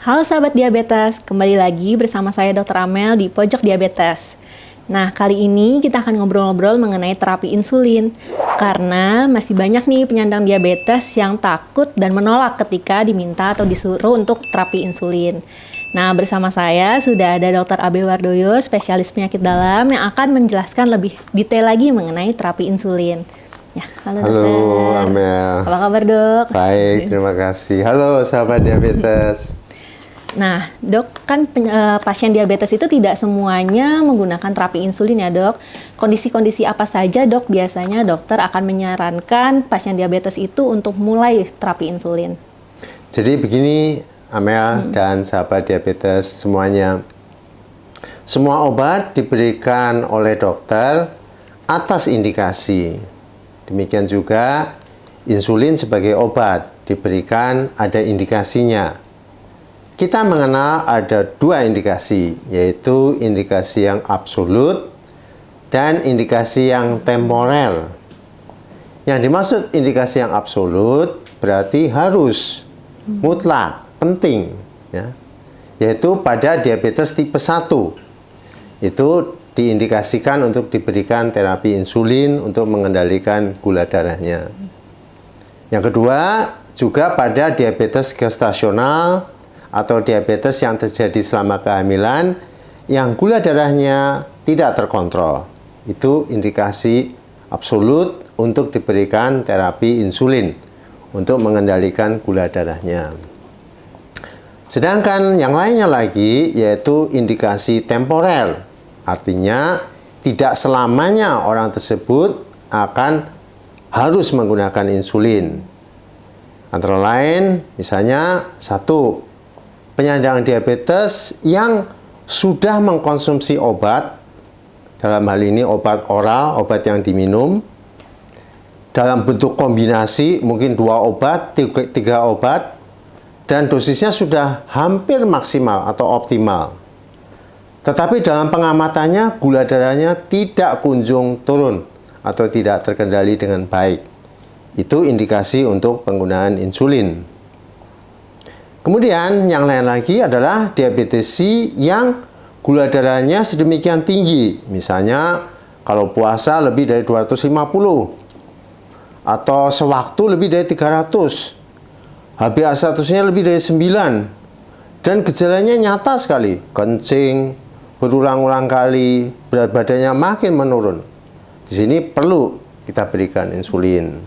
Halo sahabat diabetes, kembali lagi bersama saya Dr. Amel di Pojok Diabetes. Nah, kali ini kita akan ngobrol-ngobrol mengenai terapi insulin. Karena masih banyak nih penyandang diabetes yang takut dan menolak ketika diminta atau disuruh untuk terapi insulin. Nah, bersama saya sudah ada Dr. Abe Wardoyo, spesialis penyakit dalam yang akan menjelaskan lebih detail lagi mengenai terapi insulin. Ya, halo dokter. Halo Amel. Apa kabar dok? Baik, terima kasih. Halo sahabat diabetes. Nah, dok, kan pasien diabetes itu tidak semuanya menggunakan terapi insulin ya dok. Kondisi-kondisi apa saja dok biasanya dokter akan menyarankan pasien diabetes itu untuk mulai terapi insulin? Jadi begini Amel dan sahabat diabetes semuanya. Semua obat diberikan oleh dokter atas indikasi. Demikian juga insulin sebagai obat diberikan ada indikasinya. Kita mengenal ada dua indikasi, yaitu indikasi yang absolut dan indikasi yang temporer. Yang dimaksud indikasi yang absolut berarti harus, mutlak, penting, ya, yaitu pada diabetes tipe 1. Itu diindikasikan untuk diberikan terapi insulin untuk mengendalikan gula darahnya. Yang kedua, juga pada diabetes gestasional atau diabetes yang terjadi selama kehamilan yang gula darahnya tidak terkontrol. Itu indikasi absolut untuk diberikan terapi insulin untuk mengendalikan gula darahnya. Sedangkan yang lainnya lagi yaitu indikasi temporer. Artinya tidak selamanya orang tersebut akan harus menggunakan insulin. Antara lain misalnya satu, penyandang diabetes yang sudah mengkonsumsi obat, dalam hal ini obat oral, obat yang diminum, dalam bentuk kombinasi, mungkin 2 obat, 3 obat, dan dosisnya sudah hampir maksimal atau optimal. Tetapi dalam pengamatannya, gula darahnya tidak kunjung turun atau tidak terkendali dengan baik. Itu indikasi untuk penggunaan insulin. Kemudian yang lain lagi adalah diabetes yang gula darahnya sedemikian tinggi. Misalnya kalau puasa lebih dari 250 atau sewaktu lebih dari 300. HbA1c-nya lebih dari 9. Dan gejalanya nyata sekali, kencing berulang-ulang kali, berat badannya makin menurun. Di sini perlu kita berikan insulin.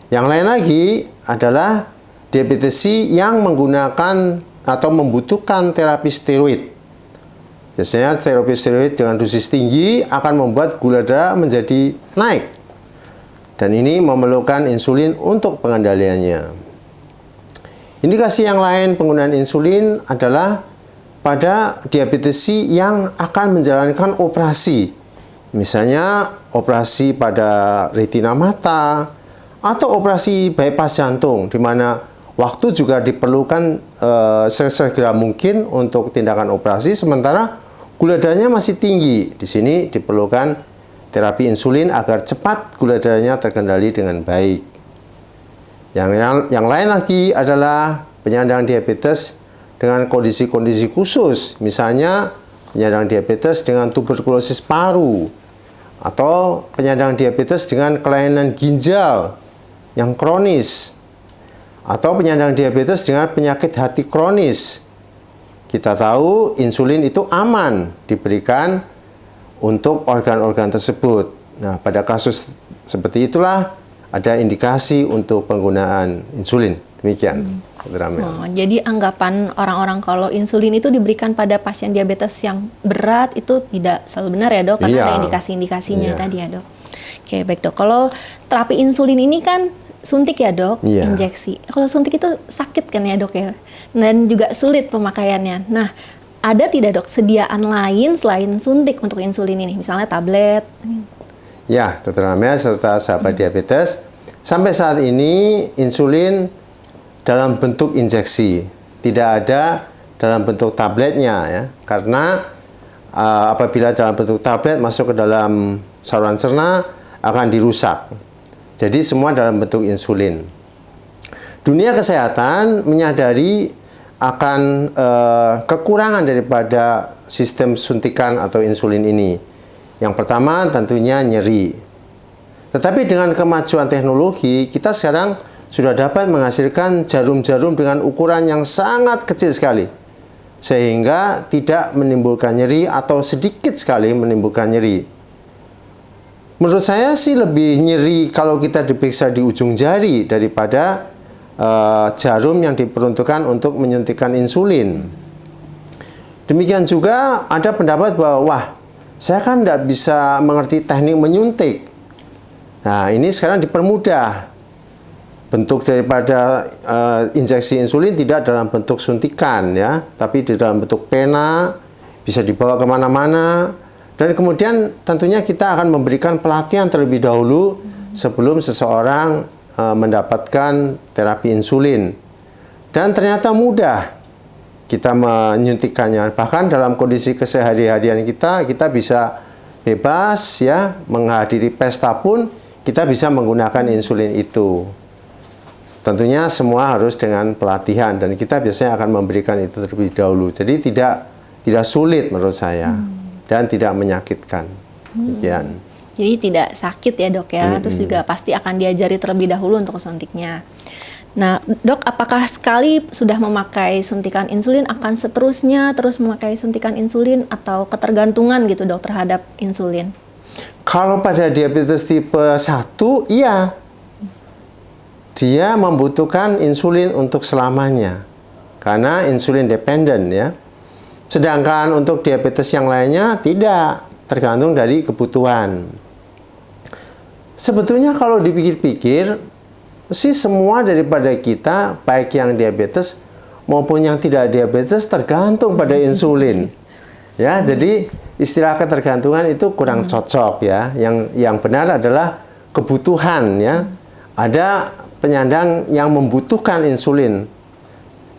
Yang lain lagi adalah diabetes yang menggunakan atau membutuhkan terapi steroid. Biasanya terapi steroid dengan dosis tinggi akan membuat gula darah menjadi naik. Dan ini memerlukan insulin untuk pengendaliannya. Indikasi yang lain penggunaan insulin adalah pada diabetes yang akan menjalankan operasi. Misalnya operasi pada retina mata atau operasi bypass jantung di mana waktu juga diperlukan sesegera mungkin untuk tindakan operasi, sementara gula darahnya masih tinggi. Di sini diperlukan terapi insulin agar cepat gula darahnya terkendali dengan baik. Yang lain lagi adalah penyandang diabetes dengan kondisi-kondisi khusus, misalnya penyandang diabetes dengan tuberkulosis paru atau penyandang diabetes dengan kelainan ginjal yang kronis, atau penyandang diabetes dengan penyakit hati kronis. Kita tahu insulin itu aman diberikan untuk organ-organ tersebut. Nah, pada kasus seperti itulah ada indikasi untuk penggunaan insulin. Demikian. Jadi anggapan orang-orang kalau insulin itu diberikan pada pasien diabetes yang berat itu tidak selalu benar ya dok? Karena ada indikasi-indikasinya tadi ya dok. Oke, baik dok. Kalau terapi insulin ini kan suntik ya dok, injeksi. Kalau suntik itu sakit kan ya dok ya, dan juga sulit pemakaiannya. Nah, ada tidak dok sediaan lain selain suntik untuk insulin ini, misalnya tablet? Ya, Dr. Amel serta sahabat diabetes, sampai saat ini insulin dalam bentuk injeksi, tidak ada dalam bentuk tabletnya ya, karena apabila dalam bentuk tablet masuk ke dalam saluran cerna akan dirusak. Jadi semua dalam bentuk insulin. Dunia kesehatan menyadari akan kekurangan daripada sistem suntikan atau insulin ini. Yang pertama tentunya nyeri. Tetapi dengan kemajuan teknologi, kita sekarang sudah dapat menghasilkan jarum-jarum dengan ukuran yang sangat kecil sekali, sehingga tidak menimbulkan nyeri atau sedikit sekali menimbulkan nyeri. Menurut saya sih lebih nyeri kalau kita diperiksa di ujung jari daripada jarum yang diperuntukkan untuk menyuntikkan insulin. Demikian juga ada pendapat bahwa, wah, saya kan tidak bisa mengerti teknik menyuntik. Nah, ini sekarang dipermudah. Bentuk daripada injeksi insulin tidak dalam bentuk suntikan, ya, tapi di dalam bentuk pena, bisa dibawa kemana-mana. Dan kemudian tentunya kita akan memberikan pelatihan terlebih dahulu sebelum seseorang mendapatkan terapi insulin. Dan ternyata mudah kita menyuntikannya. Bahkan dalam kondisi kesehari-harian kita bisa bebas, ya, menghadiri pesta pun kita bisa menggunakan insulin itu. Tentunya semua harus dengan pelatihan, dan kita biasanya akan memberikan itu terlebih dahulu. Jadi tidak sulit menurut saya, dan tidak menyakitkan. Demikian. Jadi tidak sakit ya dok ya, terus juga pasti akan diajari terlebih dahulu untuk suntiknya. Nah dok, apakah sekali sudah memakai suntikan insulin akan seterusnya terus memakai suntikan insulin, atau ketergantungan gitu dok terhadap insulin? Kalau pada diabetes tipe 1, iya. Dia membutuhkan insulin untuk selamanya. Karena insulin dependent, ya. Sedangkan untuk diabetes yang lainnya tidak, tergantung dari kebutuhan. Sebetulnya kalau dipikir-pikir, sih semua daripada kita, baik yang diabetes maupun yang tidak diabetes, tergantung pada insulin. Ya, jadi istilah ketergantungan itu kurang cocok, ya. Yang benar adalah kebutuhan, ya. Ada penyandang yang membutuhkan insulin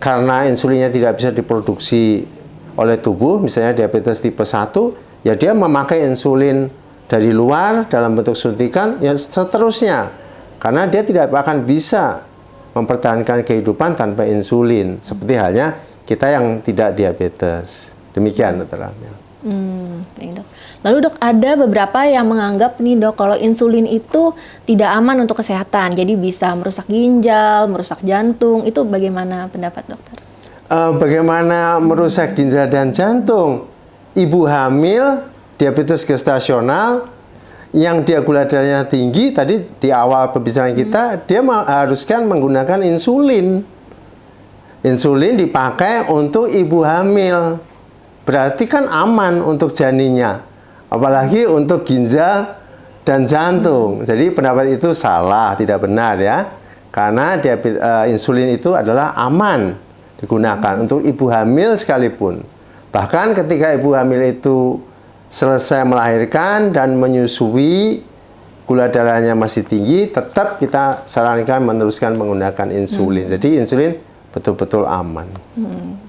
karena insulinnya tidak bisa diproduksi oleh tubuh, misalnya diabetes tipe 1, ya dia memakai insulin dari luar dalam bentuk suntikan, ya seterusnya. Karena dia tidak akan bisa mempertahankan kehidupan tanpa insulin. Seperti halnya kita yang tidak diabetes. Demikian, Dr. Amel. Baik, dok. Lalu dok, ada beberapa yang menganggap nih dok, kalau insulin itu tidak aman untuk kesehatan. Jadi bisa merusak ginjal, merusak jantung. Itu bagaimana pendapat dokter? Bagaimana merusak ginjal dan jantung? Ibu hamil, diabetes gestasional, yang dia gula darahnya tinggi, tadi di awal pembicaraan kita, dia haruskan menggunakan insulin. Insulin dipakai untuk ibu hamil. Berarti kan aman untuk janinnya. Apalagi untuk ginjal dan jantung. Jadi pendapat itu salah, tidak benar, ya. Karena insulin itu adalah aman digunakan untuk ibu hamil sekalipun. Bahkan ketika ibu hamil itu selesai melahirkan dan menyusui, gula darahnya masih tinggi, tetap kita sarankan meneruskan menggunakan insulin. Jadi insulin betul-betul aman.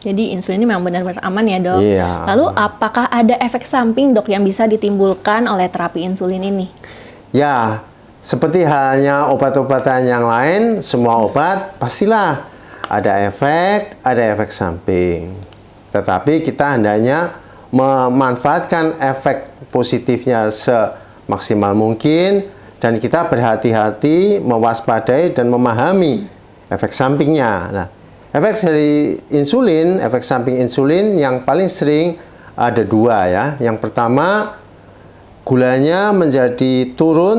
Jadi insulin ini memang benar-benar aman ya dok? Iya. Lalu apakah ada efek samping dok yang bisa ditimbulkan oleh terapi insulin ini? Ya, seperti halnya obat-obatan yang lain, semua obat pastilah ada efek samping. Tetapi kita hendaknya memanfaatkan efek positifnya semaksimal mungkin, dan kita berhati-hati, mewaspadai dan memahami efek sampingnya. Nah, efek dari insulin, efek samping insulin yang paling sering ada dua, ya. Yang pertama, gulanya menjadi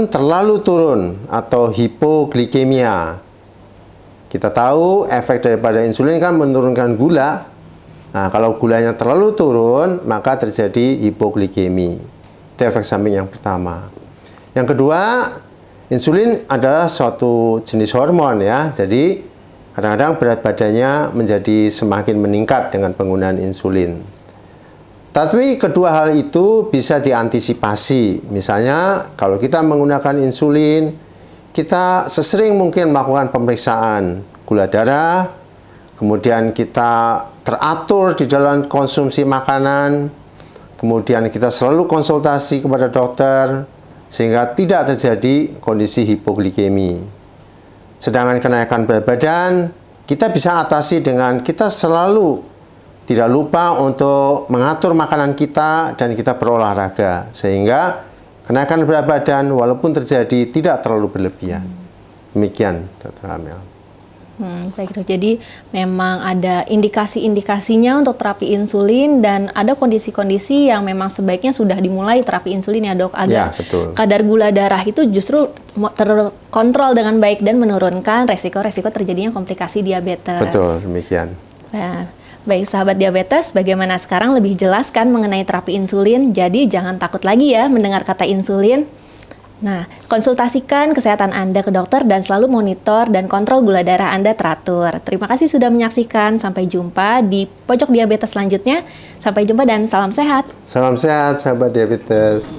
terlalu turun atau hipoglikemia. Kita tahu efek daripada insulin kan menurunkan gula. Nah, kalau gulanya terlalu turun, maka terjadi hipoglikemi. Itu efek samping yang pertama. Yang kedua, insulin adalah suatu jenis hormon, ya. Jadi kadang-kadang berat badannya menjadi semakin meningkat dengan penggunaan insulin. Tapi kedua hal itu bisa diantisipasi. Misalnya kalau kita menggunakan insulin, kita sesering mungkin melakukan pemeriksaan gula darah, kemudian kita teratur di dalam konsumsi makanan, kemudian kita selalu konsultasi kepada dokter, sehingga tidak terjadi kondisi hipoglikemi. Sedangkan kenaikan berat badan, kita bisa atasi dengan kita selalu tidak lupa untuk mengatur makanan kita dan kita berolahraga sehingga kenaikan berat badan walaupun terjadi tidak terlalu berlebihan. Demikian, Dr. Amel. Baik dok, jadi memang ada indikasi-indikasinya untuk terapi insulin dan ada kondisi-kondisi yang memang sebaiknya sudah dimulai terapi insulin ya dok, agar betul. kadar gula darah itu justru terkontrol dengan baik dan menurunkan resiko-resiko terjadinya komplikasi diabetes. Betul, demikian. Nah, baik sahabat diabetes, bagaimana sekarang lebih jelas kan mengenai terapi insulin, jadi jangan takut lagi ya mendengar kata insulin. Nah, konsultasikan kesehatan Anda ke dokter dan selalu monitor dan kontrol gula darah Anda teratur. Terima kasih sudah menyaksikan. Sampai jumpa di pojok diabetes selanjutnya. Sampai jumpa dan salam sehat. Salam sehat, sahabat diabetes.